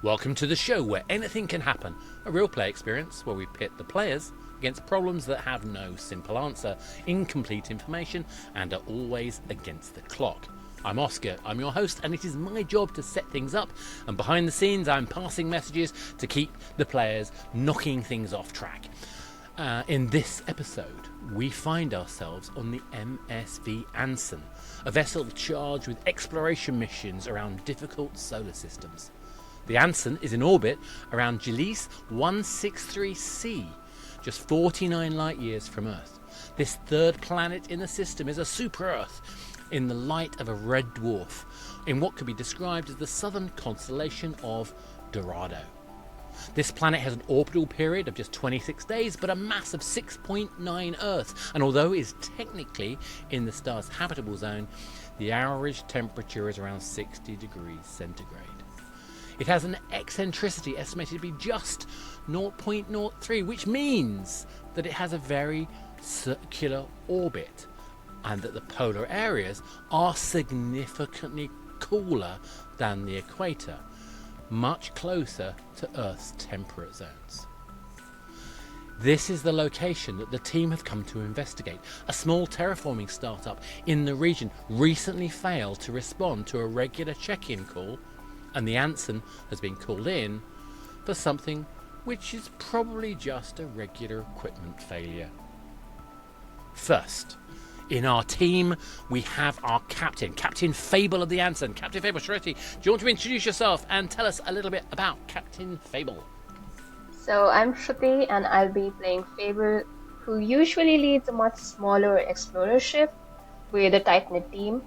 Welcome to the show where anything can happen, a real play experience where we pit the players against problems that have no simple answer, incomplete information, and are always against the clock. I'm Oscar, I'm your host, and it is my job to set things up, and behind the scenes I'm passing messages to keep the players knocking things off track. In this episode, we find ourselves on the MSV Ansun, a vessel charged with exploration missions around difficult solar systems. The Ansun is in orbit around Gliese 163c, just 49 light years from Earth. This third planet in the system is a super-Earth in the light of a red dwarf, in what could be described as the southern constellation of Dorado. This planet has an orbital period of just 26 days, but a mass of 6.9 Earths, and although it is technically in the star's habitable zone, the average temperature is around 60 degrees centigrade. It has an eccentricity estimated to be just 0.03, which means that it has a very circular orbit and that the polar areas are significantly cooler than the equator, much closer to Earth's temperate zones. This is the location that the team have come to investigate. A small terraforming startup in the region recently failed to respond to a regular check-in call, and the Ansun has been called in for something which is probably just a regular equipment failure. First, in our team, we have our captain, Captain Fable of the Ansun. Captain Fable, Shruti, do you want to introduce yourself and tell us a little bit about Captain Fable? So I'm Shruti and I'll be playing Fable, who usually leads a much smaller explorer ship with a tight-knit team.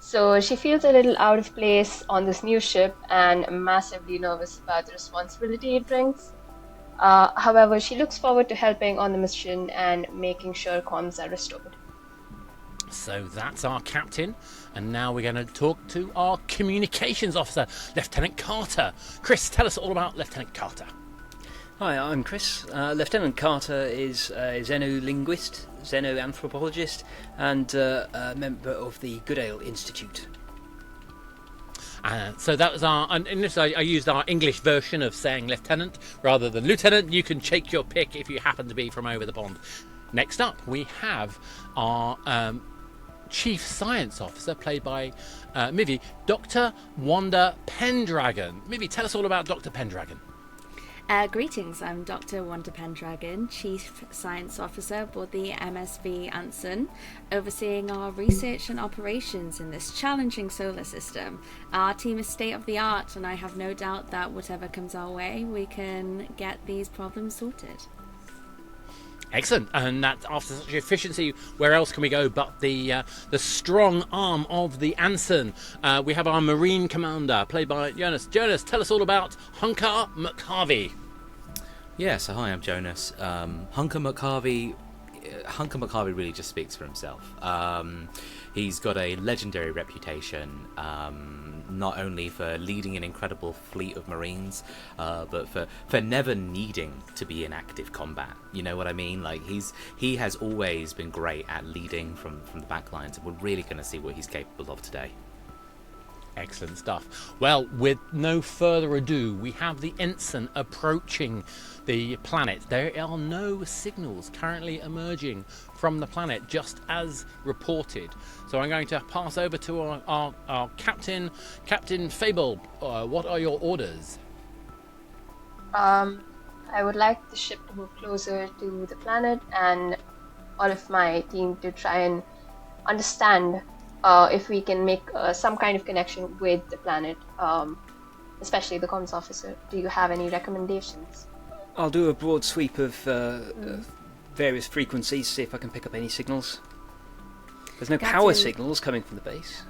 So she feels a little out of place on this new ship and massively nervous about the responsibility it brings. However, she looks forward to helping on the mission and making sure comms are restored. So that's our captain, and now we're going to talk to our communications officer, Lieutenant Carter. Chris, tell us all about Lieutenant Carter. Hi, I'm Chris. Lieutenant Carter is a xenolinguist, xenoanthropologist, and a member of the Goodale Institute. So that was and in this I used our English version of saying lieutenant rather than lieutenant. You can take your pick if you happen to be from over the pond. Next up, we have our Chief Science Officer, played by MSV, Dr. Wanda Pendragon. MSV, tell us all about Dr. Pendragon. Greetings, I'm Dr. Wanda Pendragon, Chief Science Officer aboard the MSV Ansun, overseeing our research and operations in this challenging solar system. Our team is state-of-the-art, and I have no doubt that whatever comes our way, we can get these problems sorted. Excellent, and that after such efficiency, where else can we go but the strong arm of the Ansun? We have our Marine Commander, played by Jonas. Jonas, tell us all about Hunker McHarvey. Yes, hi, I'm Jonas. Hunker McHarvey really just speaks for himself. He's got a legendary reputation, not only for leading an incredible fleet of Marines, but for never needing to be in active combat. You know what I mean? Like he has always been great at leading from the back lines, and we're really going to see what he's capable of today. Excellent stuff. Well, with no further ado, we have the Ansun approaching the planet. There are no signals currently emerging from the planet, just as reported. So I'm going to pass over to our captain, Captain Fable. What are your orders? I would like the ship to move closer to the planet and all of my team to try and understand if we can make some kind of connection with the planet, especially the comms officer. Do you have any recommendations? I'll do a broad sweep of various frequencies, see if I can pick up any signals. There's no power signals coming from the base.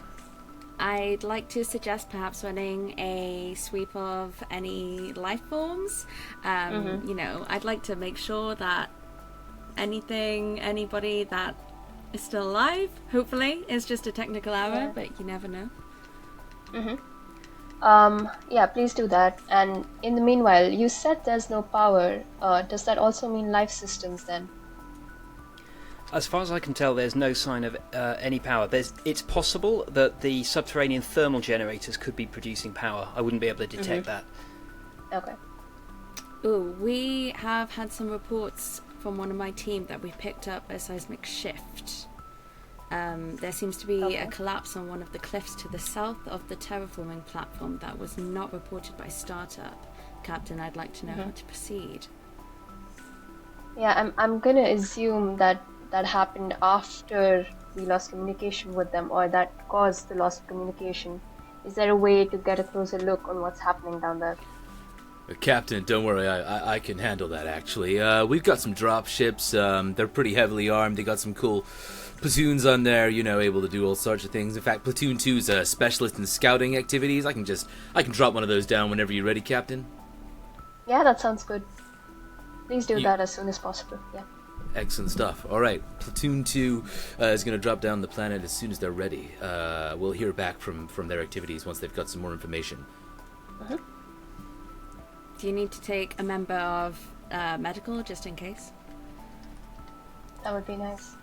I'd like to suggest perhaps running a sweep of any life forms. You know, I'd like to make sure that anybody that is still alive, hopefully, is just a technical error, but you never know. Yeah, please do that. And in the meanwhile, you said there's no power. Does that also mean life systems then? As far as I can tell, there's no sign of any power. It's possible that the subterranean thermal generators could be producing power. I wouldn't be able to detect that. Okay. Ooh, we have had some reports from one of my team that we picked up a seismic shift. There seems to be a collapse on one of the cliffs to the south of the terraforming platform that was not reported by startup. Captain, I'd like to know how to proceed. Yeah, I'm gonna assume that happened after we lost communication with them, or that caused the loss of communication. Is there a way to get a closer look on what's happening down there? Captain, don't worry, I can handle that, actually. We've got some drop ships. They're pretty heavily armed. They got some cool platoons on there, able to do all sorts of things. In fact, Platoon 2's a specialist in scouting activities. I can drop one of those down whenever you're ready, Captain. Yeah, that sounds good. Please do that as soon as possible, yeah. Excellent stuff. All right, Platoon 2 is going to drop down the planet as soon as they're ready. We'll hear back from their activities once they've got some more information. Do you need to take a member of medical just in case? That would be nice.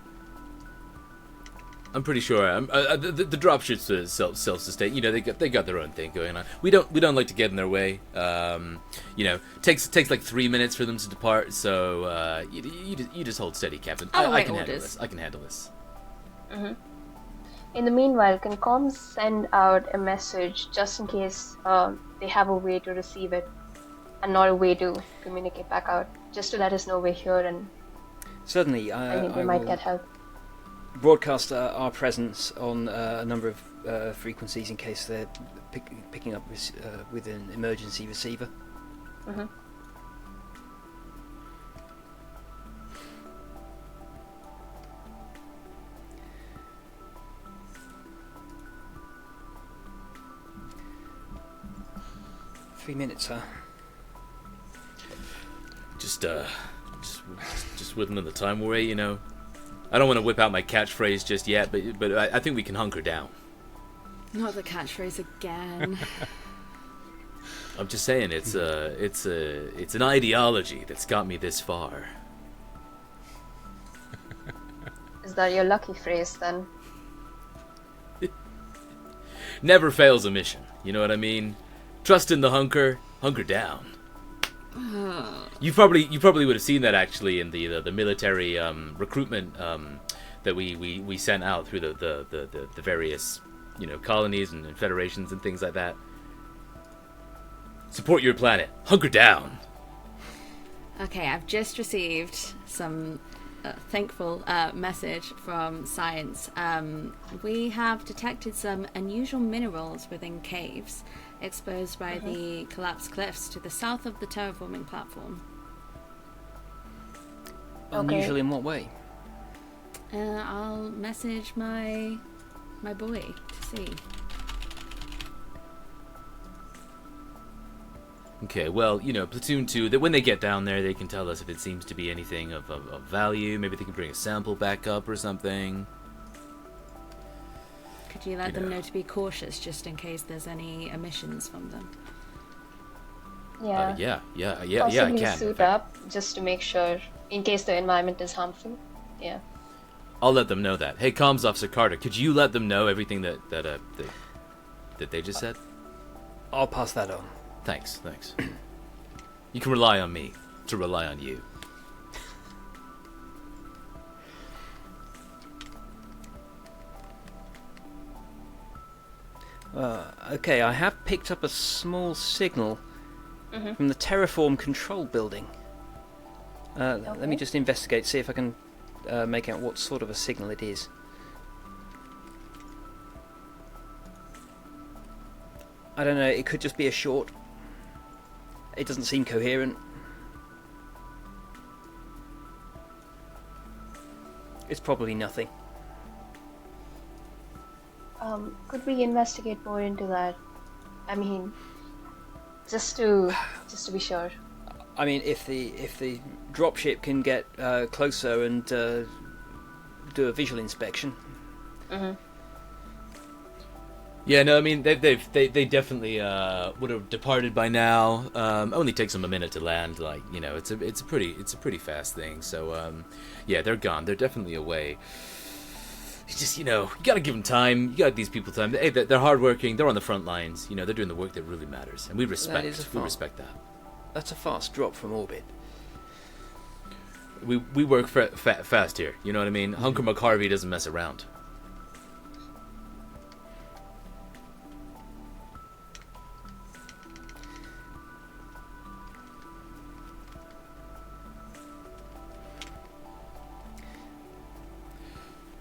I'm pretty sure the dropships are self-sustained. They got their own thing going on. We don't like to get in their way. Takes like 3 minutes for them to depart. So you just hold steady, Captain. I can handle this. I can handle this. In the meanwhile, can comms send out a message just in case they have a way to receive it and not a way to communicate back out, just to let us know we're here and certainly I think we might get help. Broadcast our presence on a number of frequencies in case they're picking up with an emergency receiver. Mm-hmm. Three minutes, huh? Just within the time we're I don't want to whip out my catchphrase just yet, but I think we can hunker down. Not the catchphrase again. I'm just saying it's an ideology that's got me this far. Is that your lucky phrase then? Never fails a mission. You know what I mean? Trust in the hunker down. You probably would have seen that actually in the military recruitment that we sent out through the various colonies and federations and things like that. Support your planet. Hunker down. Okay, I've just received some thankful message from science. We have detected some unusual minerals within caves exposed by the collapsed cliffs to the south of the terraforming platform. Unusual in what way? I'll message my boy to see. Okay, well, Platoon 2, that when they get down there, they can tell us if it seems to be anything of value. Maybe they can bring a sample back up or something. Could you let them know to be cautious just in case there's any emissions from them? Yeah. I Possibly can. suit up just to make sure, in case the environment is harmful. Yeah. I'll let them know that. Hey, Comms Officer Carter, could you let them know everything that they just said? I'll pass that on. Thanks. You can rely on me to rely on you. Okay, I have picked up a small signal from the Terraform control building. Let me just investigate, see if I can make out what sort of a signal it is. I don't know, it could just be a short. It doesn't seem coherent. It's probably nothing. Could we investigate more into that? I mean, just to be sure. I mean, if the dropship can get closer and do a visual inspection. Yeah, no, I mean they definitely would have departed by now. Only takes them a minute to land. It's a pretty fast thing. So yeah, they're gone. They're definitely away. It's just you gotta give them time. You got these people time. Hey, they're hardworking. They're on the front lines. They're doing the work that really matters, and we respect that. That's a fast drop from orbit. We work fast here. You know what I mean? Hunker McHarvey doesn't mess around.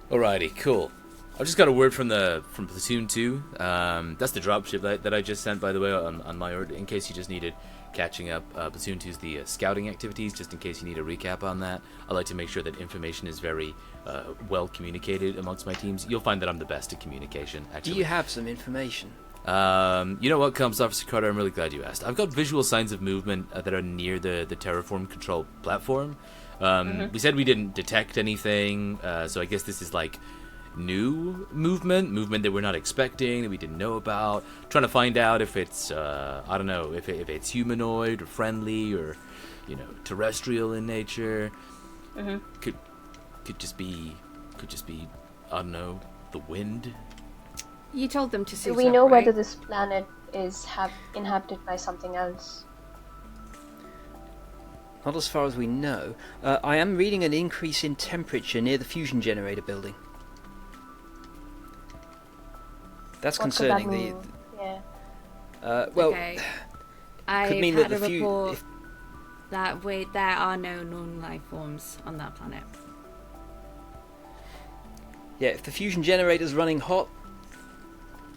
Alrighty, cool. I just got a word from Platoon 2. That's the dropship that I just sent, by the way, on my order, in case you just needed catching up. Platoon 2 is the scouting activities, just in case you need a recap on that. I like to make sure that information is very well communicated amongst my teams. You'll find that I'm the best at communication, actually. Do you have some information? You know what, Comms Officer Carter, I'm really glad you asked. I've got visual signs of movement that are near the terraform control platform. We said we didn't detect anything, so I guess this is like new movement that we're not expecting, that we didn't know about. Trying to find out if it's I don't know, if it's humanoid or friendly or, you know, terrestrial in nature. Could just be I don't know, the wind. You told them to suit Do we up, know right? whether this planet is inhabited by something else? Not as far as we know. I am reading an increase in temperature near the fusion generator building. That's What could concerning. that mean? Yeah. Well, Okay. I've could mean had that a the report that there are no non-life forms on that planet. if the fusion generator's running hot,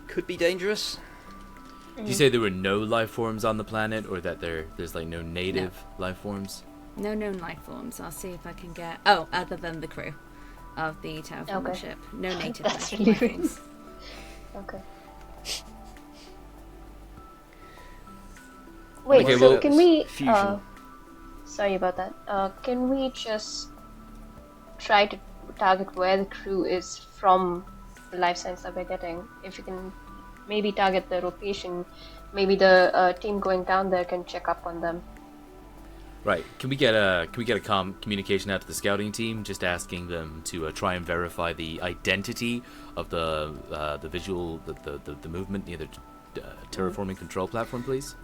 could be dangerous. Did you say there were no life forms on the planet, or that there's like no native life forms? No known life forms. I'll see if I can get... Oh, other than the crew of the terraforming Okay. ship. No native That's life really forms. Okay. Wait, Okay, so well, can we... fusion. Sorry about that. Can we just try to target where the crew is from the life signs that we're getting? If you can maybe target the location, maybe the team going down there can check up on them. Right. Can we get a communication out to the scouting team, just asking them to try and verify the identity of the visual, the movement near the terraforming control platform, please?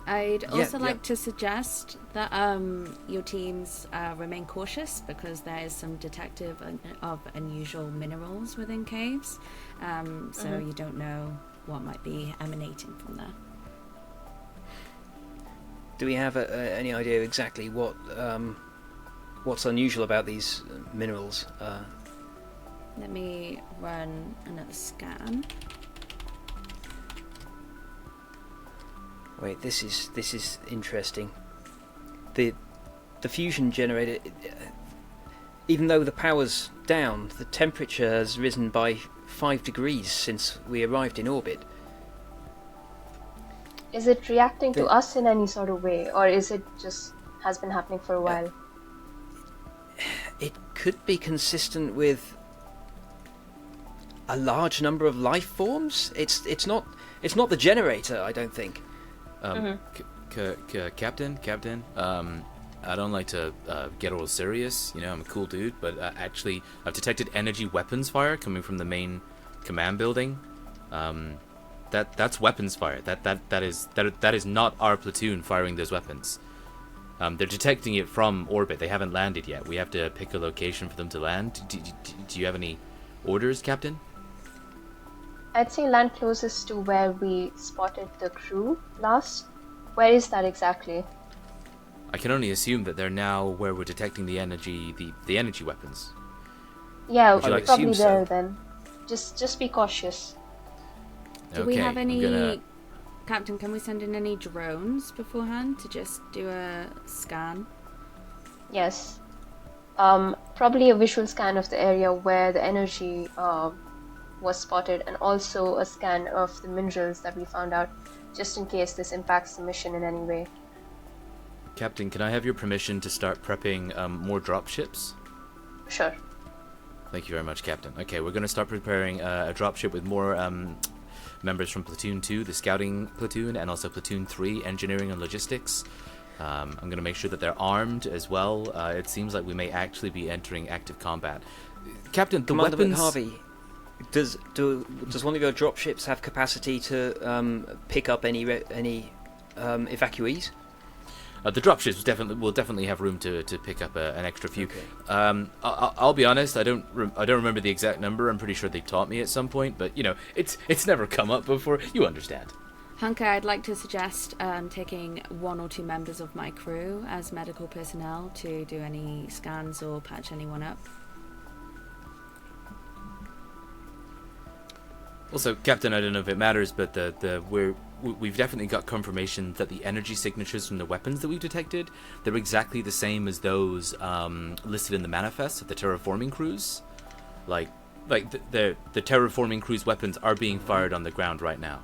I'd also yeah. like to suggest that your teams remain cautious, because there is some detective of unusual minerals within caves, so you don't know what might be emanating from there. Do we have any idea exactly what's unusual about these minerals? Let me run another scan. Wait, this is interesting. The fusion generator, even though the power's down, the temperature has risen by 5 degrees since we arrived in orbit. Is it reacting to us in any sort of way, or is it just has been happening for a while? It could be consistent with a large number of life forms. It's not the generator, I don't think. Captain, I don't like to get all serious, you know, I'm a cool dude, but actually I've detected energy weapons fire coming from the main command building. That's weapons fire. That is not our platoon firing those weapons. They're detecting it from orbit. They haven't landed yet. We have to pick a location for them to land. Do you have any orders, Captain? I'd say land closest to where we spotted the crew last. Where is that exactly? I can only assume that they're now where we're detecting the energy, the energy weapons. Yeah, Would you like to probably assume there so? then. Just be cautious. Do we have I'm any... gonna- Captain, can we send in any drones beforehand to just do a scan? Yes. Probably a visual scan of the area where the energy was spotted, and also a scan of the minerals that we found out, just in case this impacts the mission in any way. Captain, can I have your permission to start prepping more dropships? Sure. Thank you very much, Captain. Okay, we're going to start preparing a dropship with more members from Platoon 2, the Scouting Platoon, and also Platoon 3, Engineering and Logistics. I'm going to make sure that they're armed as well. It seems like we may actually be entering active combat. Captain, the Commander weapons... McHarvey, does one of your dropships have capacity to pick up any evacuees? The dropships will definitely have room to pick up an extra few. Okay. I'll be honest. I don't remember the exact number. I'm pretty sure they taught me at some point, but it's never come up before. You understand. Hunker, I'd like to suggest taking 1 or 2 members of my crew as medical personnel to do any scans or patch anyone up. Also, Captain, I don't know if it matters, but we've definitely got confirmation that the energy signatures from the weapons that we've detected, they're exactly the same as those listed in the manifest of the terraforming crews. Like the terraforming crews' weapons are being fired on the ground right now.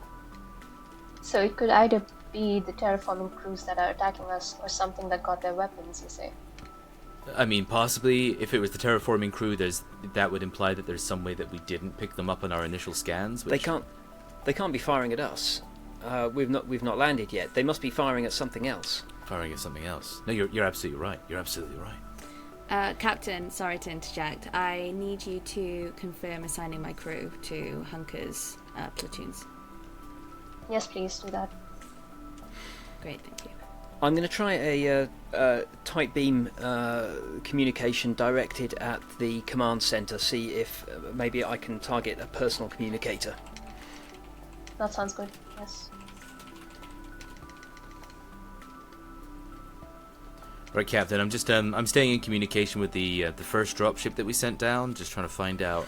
So it could either be the terraforming crews that are attacking us, or something that got their weapons, you say? I mean, possibly, if it was the terraforming crew, that would imply that there's some way that we didn't pick them up on our initial scans. They can't be firing at us. We've not landed yet. They must be firing at something else. Firing at something else. No, you're absolutely right. You're absolutely right. Captain, sorry to interject. I need you to confirm assigning my crew to Hunker's platoons. Yes, please do that. Great, thank you. I'm going to try a tight beam communication directed at the command center. See if maybe I can target a personal communicator. That sounds good. Yes. Right, Captain. I'm just I'm staying in communication with the first dropship that we sent down, just trying to find out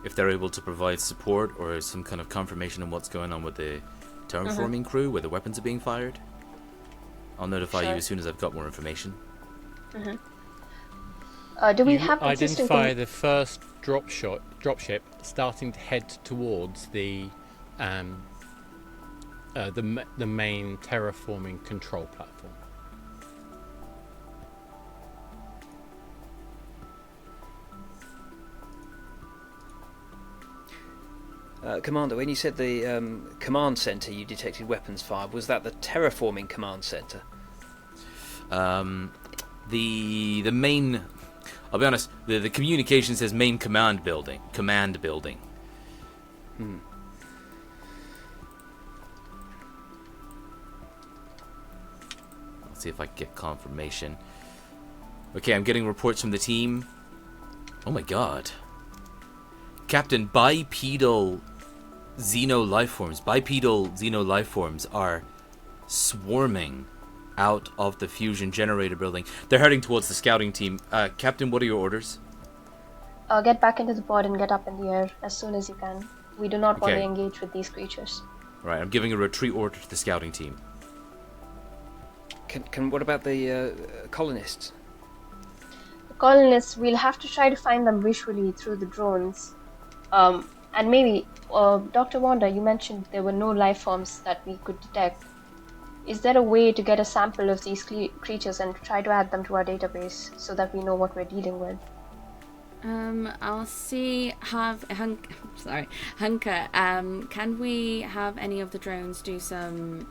if they're able to provide support or some kind of confirmation on what's going on with the terraforming crew, where the weapons are being fired. I'll notify you as soon as I've got more information. Do we You have existing identify the first dropship starting to head towards the main terraforming control platform. Commander, when you said the command center you detected weapons fire, was that the terraforming command center? The main, I'll be honest, the communication says main command building. Let's see if I can get confirmation. Okay, I'm getting reports from the team. Oh my god. Captain, bipedal xeno life forms are swarming out of the fusion generator building. They're heading towards the scouting team. Captain, what are your orders? Get back into the pod and get up in the air as soon as you can. We do not want to engage with these creatures. Right, I'm giving a retreat order to the scouting team. What about the colonists? The colonists, we'll have to try to find them visually through the drones. And maybe, Dr. Wanda, you mentioned there were no life forms that we could detect. Is there a way to get a sample of these creatures and try to add them to our database so that we know what we're dealing with? I'll see. Hunker. Can we have any of the drones do some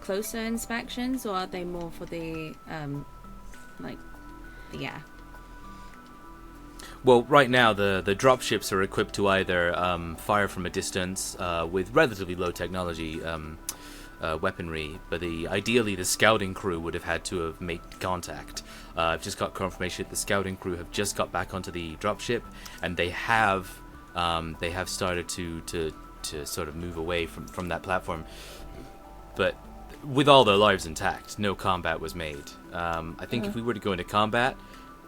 closer inspections, or are they more for the air? Well, right now the dropships are equipped to either fire from a distance with relatively low technology weaponry, but ideally the scouting crew would have had to have made contact. I've just got confirmation that the scouting crew have just got back onto the dropship, and they have started to sort of move away from that platform, but with all their lives intact. No combat was made. I think if we were to go into combat,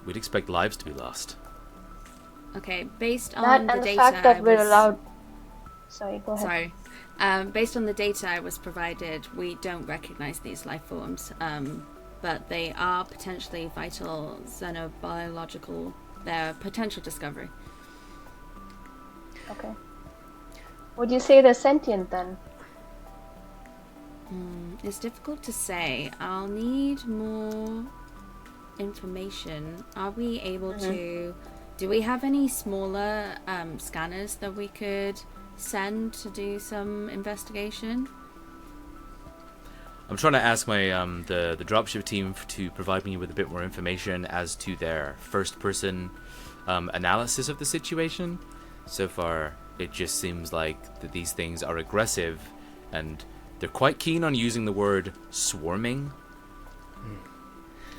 we'd expect lives to be lost. Okay, based on that the and the data fact that we're allowed. Sorry, go ahead. Based on the data I was provided, we don't recognize these life forms, but they are potentially vital xenobiological. They're potential discovery. Okay. Would you say they're sentient then? It's difficult to say. I'll need more information. Are we able to... Do we have any smaller scanners that we could send to do some investigation? I'm trying to ask my the dropship team to provide me with a bit more information as to their first-person analysis of the situation. So far, it just seems like that these things are aggressive, and they're quite keen on using the word swarming.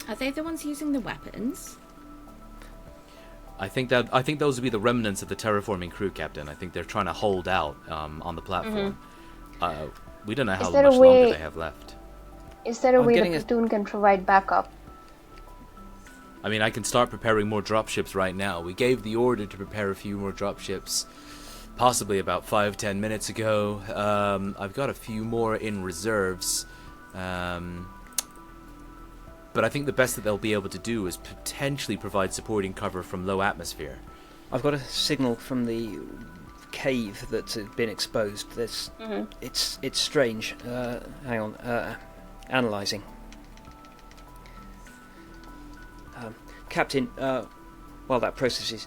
Are they the ones using the weapons? I think those would be the remnants of the terraforming crew, Captain. I think they're trying to hold out on the platform. We don't know how much longer they have left. Is there a way the platoon can provide backup? I mean, I can start preparing more dropships right now. We gave the order to prepare a few more dropships, possibly about 5-10 minutes ago. I've got a few more in reserves. But I think the best that they'll be able to do is potentially provide supporting cover from low atmosphere. I've got a signal from the cave that's been exposed. It's strange. Hang on. Analysing. Captain, while that processes,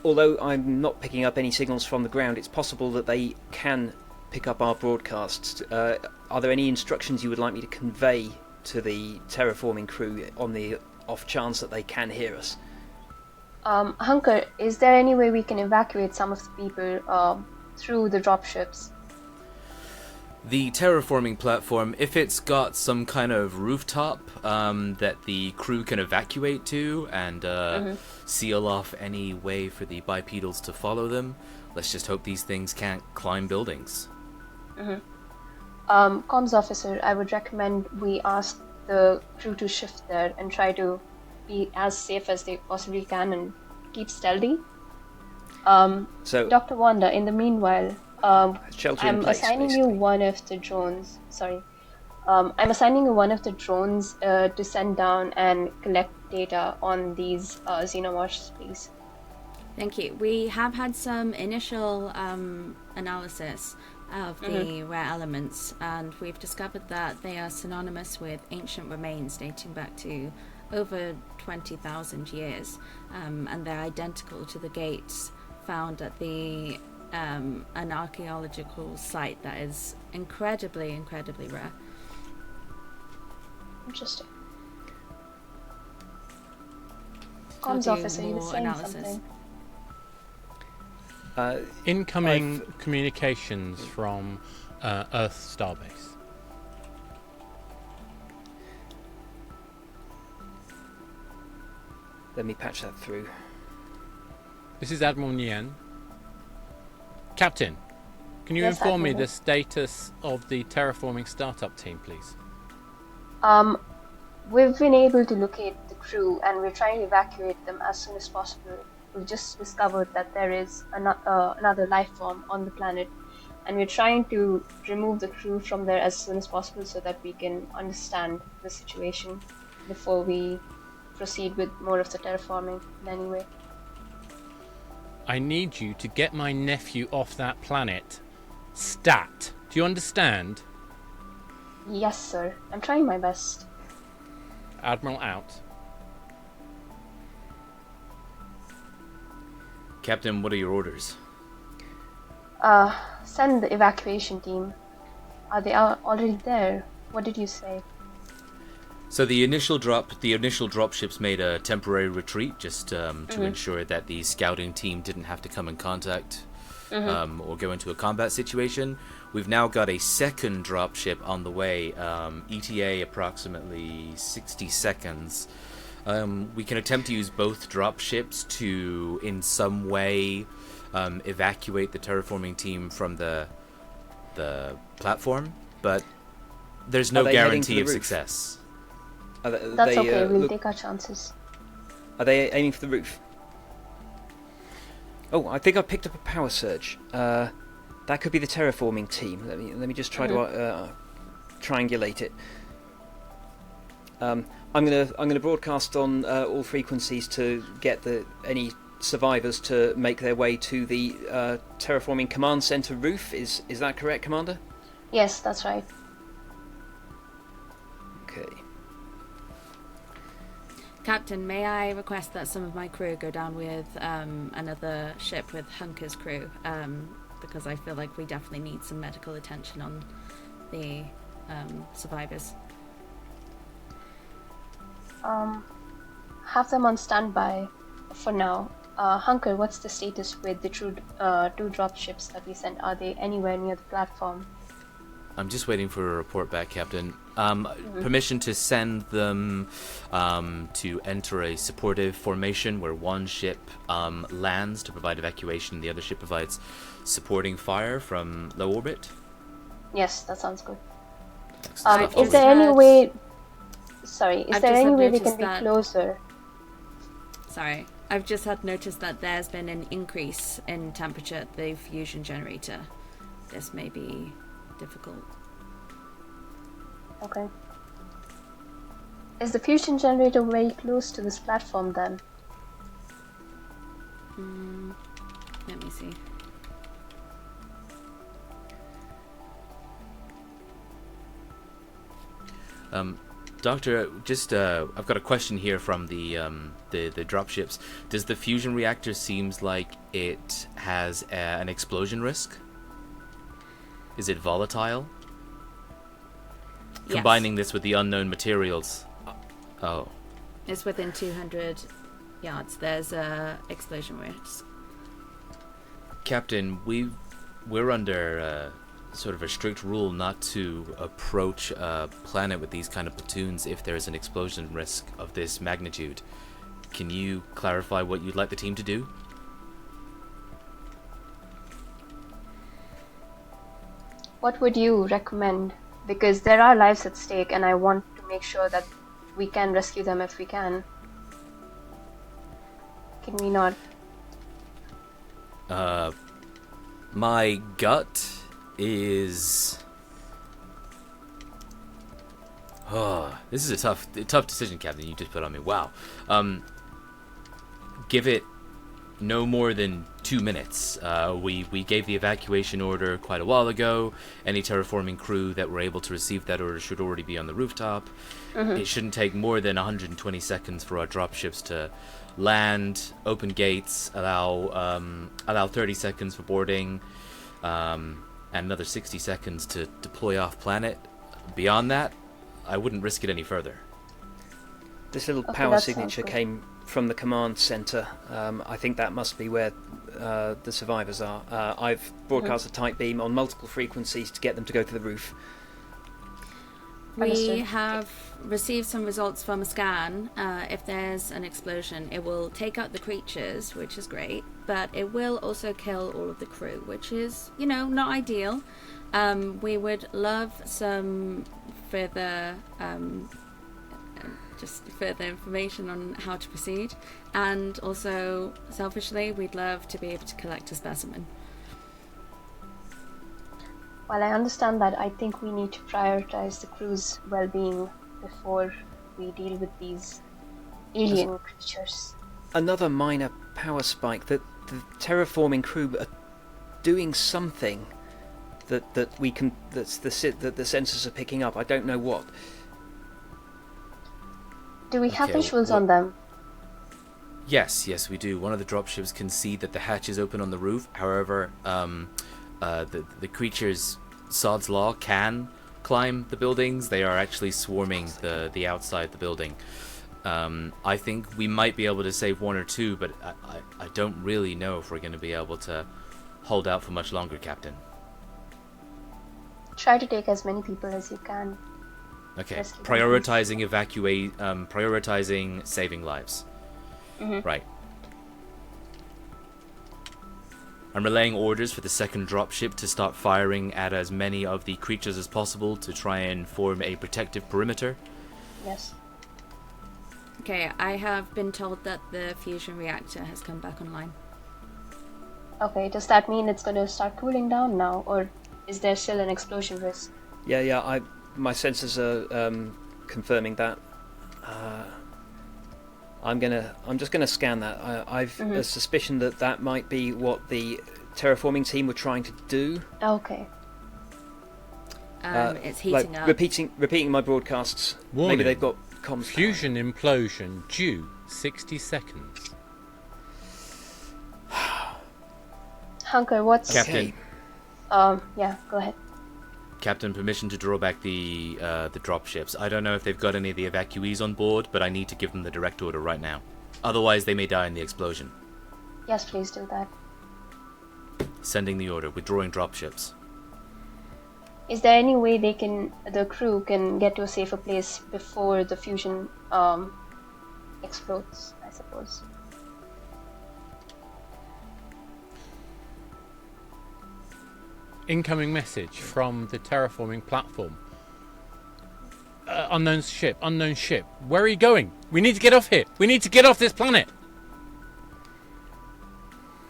although I'm not picking up any signals from the ground, it's possible that they can pick up our broadcasts. Are there any instructions you would like me to convey to the terraforming crew on the off chance that they can hear us? Hunker, is there any way we can evacuate some of the people through the dropships? The terraforming platform, if it's got some kind of rooftop that the crew can evacuate to and seal off any way for the bipedals to follow them, let's just hope these things can't climb buildings. Comms officer, I would recommend we ask the crew to shift there and try to be as safe as they possibly can and keep stealthy. So, Dr. Wanda, in the meanwhile, I'm assigning you one of the drones. I'm assigning you one of the drones to send down and collect data on these xenomorphs, please. Thank you. We have had some initial analysis of the rare elements, and we've discovered that they are synonymous with ancient remains dating back to over 20,000 years, and they're identical to the gates found at an archaeological site that is incredibly rare. Interesting. Comms officer, you were saying something. Incoming communications from Earth Starbase. Let me patch that through. This is Admiral Nguyen. Captain, can you inform me the status of the terraforming startup team, please? We've been able to locate the crew and we're trying to evacuate them as soon as possible. We've just discovered that there is another life form on the planet, and we're trying to remove the crew from there as soon as possible so that we can understand the situation before we proceed with more of the terraforming in any way. I need you to get my nephew off that planet. Stat. Do you understand? Yes, sir. I'm trying my best. Admiral out. Captain, what are your orders? Send the evacuation team. Are they already there? What did you say? So the initial dropships made a temporary retreat just to ensure that the scouting team didn't have to come in contact or go into a combat situation. We've now got a second dropship on the way, ETA approximately 60 seconds. We can attempt to use both dropships to, in some way, evacuate the terraforming team from the platform, but there's no guarantee of success. That's okay, we'll take our chances. Are they aiming for the roof? Oh, I think I picked up a power surge. That could be the terraforming team. Let me just try to triangulate it. I'm gonna broadcast on all frequencies to get any survivors to make their way to the terraforming command center roof. Is that correct, Commander? Yes, that's right. Okay. Captain, may I request that some of my crew go down with another ship with Hunker's crew, because I feel like we definitely need some medical attention on the survivors. Have them on standby for now. Hunker, what's the status with the two dropships that we sent? Are they anywhere near the platform? I'm just waiting for a report back, Captain. Permission to send them to enter a supportive formation where one ship lands to provide evacuation and the other ship provides supporting fire from low orbit? Yes, that sounds good. Excellent. Is there any way... Sorry, is I've there just any had way we noticed can be that- closer? Sorry, I've just had noticed that there's been an increase in temperature at the fusion generator. This may be difficult. Okay. Is the fusion generator very close to this platform then? Let me see. Doctor, just I've got a question here from the dropships. Does the fusion reactor seems like it has an explosion risk? Is it volatile? Yes. Combining this with the unknown materials. Oh. It's within 200 yards. There's a explosion risk. Captain, we're under sort of a strict rule not to approach a planet with these kind of platoons if there is an explosion risk of this magnitude. Can you clarify what you'd like the team to do? What would you recommend? Because there are lives at stake and I want to make sure that we can rescue them if we can. Can we not? My gut is... Oh, this is a tough decision, Captain, you just put on me. Wow. Give it no more than 2 minutes. We gave the evacuation order quite a while ago. Any terraforming crew that were able to receive that order should already be on the rooftop. It shouldn't take more than 120 seconds for our dropships to land, open gates, allow 30 seconds for boarding, and another 60 seconds to deploy off planet. Beyond that, I wouldn't risk it any further. This little Okay, power that sounds signature good. came from the command center. I think that must be where the survivors are. I've broadcast a tight beam on multiple frequencies to get them to go to the roof. We Understood. have received some results from a scan. If there's an explosion, it will take out the creatures, which is great, but it will also kill all of the crew, which is, not ideal. We would love some further further information on how to proceed, and also selfishly we'd love to be able to collect a specimen. While I understand that, I think we need to prioritize the crew's well-being before we deal with these alien creatures. Another minor power spike. That the terraforming crew are doing something that the sensors are picking up. I don't know what. Do we have Okay, visuals well- on them? Yes, we do. One of the dropships can see that the hatch is open on the roof. However, the creatures, Sod's Law, can climb the buildings. They are actually swarming the outside the building. I think we might be able to save one or two, but I don't really know if we're going to be able to hold out for much longer, Captain. Try to take as many people as you can. Okay, Rescue prioritizing saving lives. Right. I'm relaying orders for the second dropship to start firing at as many of the creatures as possible to try and form a protective perimeter. Yes. Okay, I have been told that the fusion reactor has come back online. Okay, does that mean it's going to start cooling down now, or is there still an explosion risk? Yeah. My sensors are confirming that. I'm just gonna scan that. I've a suspicion that might be what the terraforming team were trying to do. Okay. It's heating up. Repeating my broadcasts. Warning. Maybe they've got comms. Fusion implosion due 60 seconds. Hunker, what's... Captain. Yeah, go ahead. Captain, permission to draw back the dropships. I don't know if they've got any of the evacuees on board, but I need to give them the direct order right now. Otherwise, they may die in the explosion. Yes, please do that. Sending the order. Withdrawing dropships. Is there any way the crew can get to a safer place before the fusion explodes, I suppose? Incoming message from the terraforming platform. Unknown ship. Where are you going? We need to get off here. We need to get off this planet.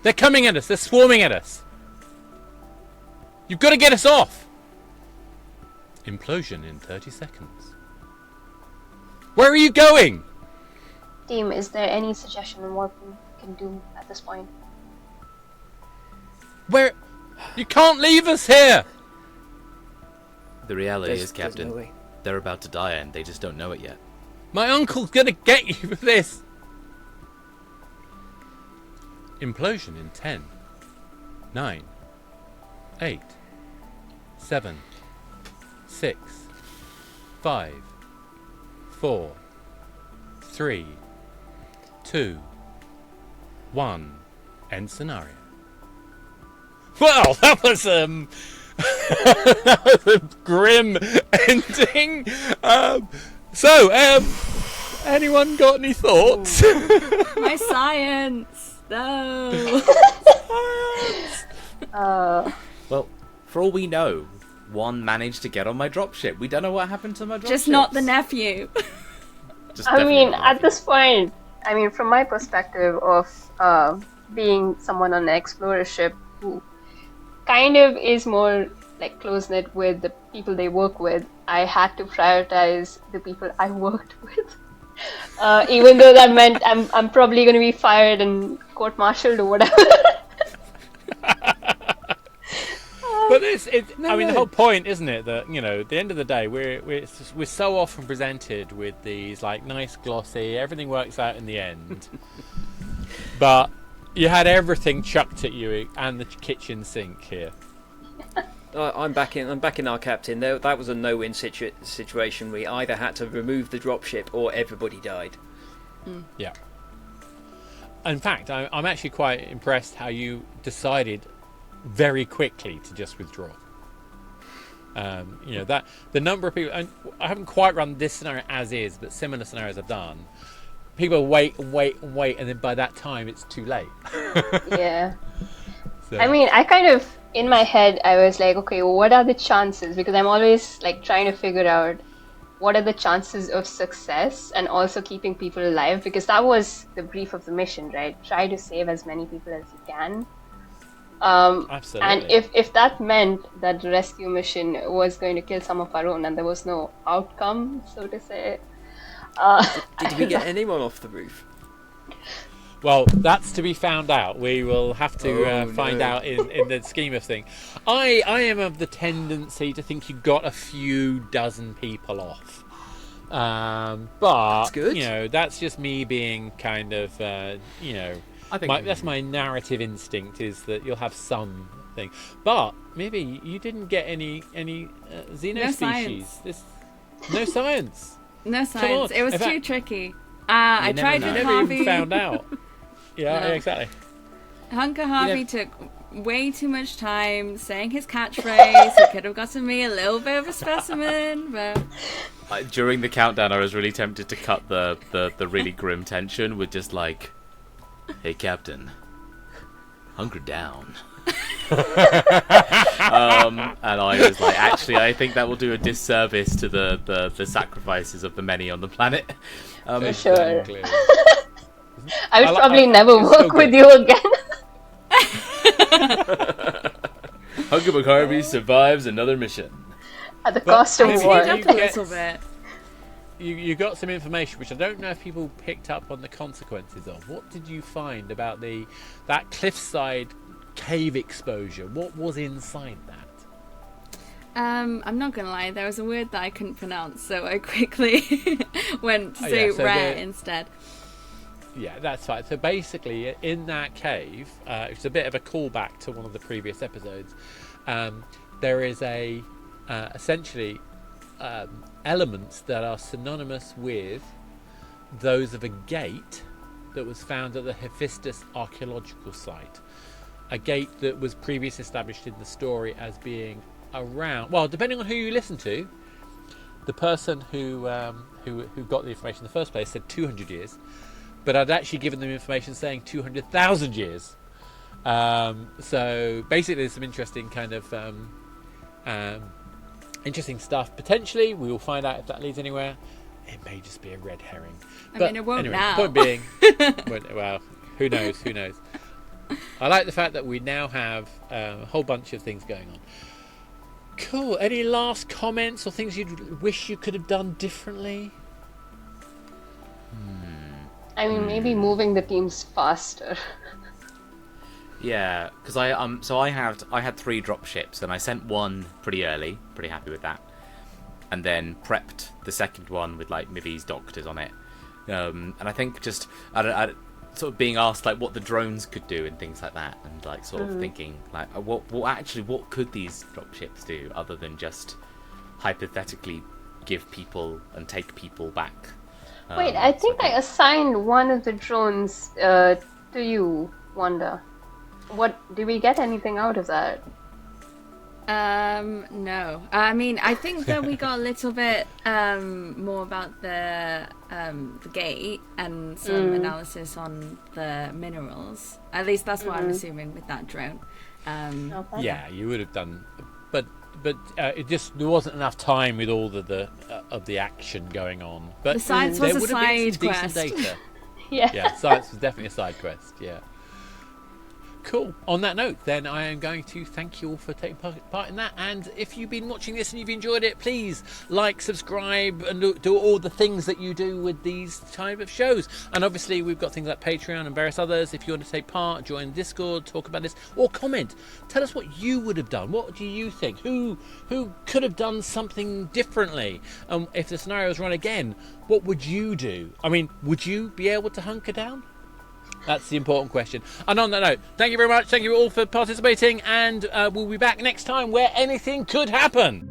They're coming at us. They're swarming at us. You've got to get us off. Implosion in 30 seconds. Where are you going? Team, is there any suggestion on what we can do at this point? Where? You can't leave us here. The reality is, There's Captain, no way. they're about to die and they just don't know it yet. My uncle's gonna get you for this. Implosion in 10, 9, 8, 7, 6, 5, 4, 3, 2, 1. End scenario. Well, that was that was a grim ending. Anyone got any thoughts? My science! No! Well, for all we know, one managed to get on my dropship. We don't know what happened to my dropship. Just not the nephew. I mean, at this point, from my perspective of being someone on an explorer ship who kind of is more like close-knit with the people they work with, I had to prioritize the people I worked with. Even though that meant I'm probably going to be fired and court-martialed or whatever. But the whole point, isn't it, that at the end of the day, we're so often presented with these like nice glossy, everything works out in the end, but you had everything chucked at you and the kitchen sink here. I'm backing our captain. That was a no-win situation. We either had to remove the dropship or everybody died. Yeah. In fact, I'm actually quite impressed how you decided very quickly to just withdraw. That the number of people, and I haven't quite run this scenario as is, but similar scenarios I've done. People wait, and then by that time it's too late. Yeah. So. I kind of, in my head, I was like, okay, what are the chances? Because I'm always like trying to figure out what are the chances of success and also keeping people alive, because that was the brief of the mission, right? Try to save as many people as you can. Absolutely. And if that meant that the rescue mission was going to kill some of our own and there was no outcome, so to say. Did we get anyone off the roof? Well, that's to be found out. We will have to find out in the scheme of things. I am of the tendency to think you got a few dozen people off. But that's good. That's just me being kind of I think that's my narrative instinct, is that you'll have something. But maybe you didn't get any xenospecies. No science. No science. It was too tricky. I tried with never Harvey. even found out. Yeah, No. exactly. Hunker Harvey took way too much time saying his catchphrase. He could have gotten me a little bit of a specimen, but during the countdown, I was really tempted to cut the really grim tension with just like, "Hey, Captain, hunker down." And I was like, actually, I think that will do a disservice to the sacrifices of the many on the planet. For sure. I would probably never it's work so with good. you again. Hunker McHarvey survives another mission. At the cost of I maybe war. teamed up a little bit. You got some information which I don't know if people picked up on the consequences of. What did you find about that cliffside cave exposure? What was inside that? I'm not gonna lie, there was a word that I couldn't pronounce, so I quickly went to say rare instead. Yeah, that's fine. So basically, in that cave, it's a bit of a callback to one of the previous episodes. There is essentially elements that are synonymous with those of a gate that was found at the Hephaestus archaeological site. A gate that was previously established in the story as being around. Well, depending on who you listen to, the person who got the information in the first place said 200 years, but I'd actually given them information saying 200,000 years. So basically, there's some interesting kind of interesting stuff. Potentially, we will find out if that leads anywhere. It may just be a red herring. It won't anyway, now. Point being, well, who knows? Who knows? I like the fact that we now have a whole bunch of things going on. Cool. Any last comments or things you'd wish you could have done differently? I mean, maybe moving the teams faster. Yeah, because I had 3 drop ships, and I sent one pretty early. Pretty happy with that. And then prepped the second one with like Mivi's doctors on it. And I think just I sort of being asked like what the drones could do and things like that, and like sort of thinking like what could these drop ships do other than just hypothetically give people and take people back. Wait, I think I assigned one of the drones to you, Wanda. What did we get anything out of that? No. I mean, I think that we got a little bit more about the gate and some analysis on the minerals. At least that's what I'm assuming with that drone. Yeah, you would have done, but it just there wasn't enough time with all of the action going on. But The science there was a would have been some side decent quest. data. Yeah. Yeah, science was definitely a side quest. Yeah. Cool. On that note, then I am going to thank you all for taking part in that. And if you've been watching this and you've enjoyed it, please like, subscribe, and do all the things that you do with these type of shows. And obviously, we've got things like Patreon and various others. If you want to take part, join Discord, talk about this, or comment. Tell us what you would have done. What do you think? Who could have done something differently? If the scenarios run again, what would you do? I mean, would you be able to hunker down? That's the important question. And on that note, thank you very much. Thank you all for participating. And we'll be back next time where anything could happen.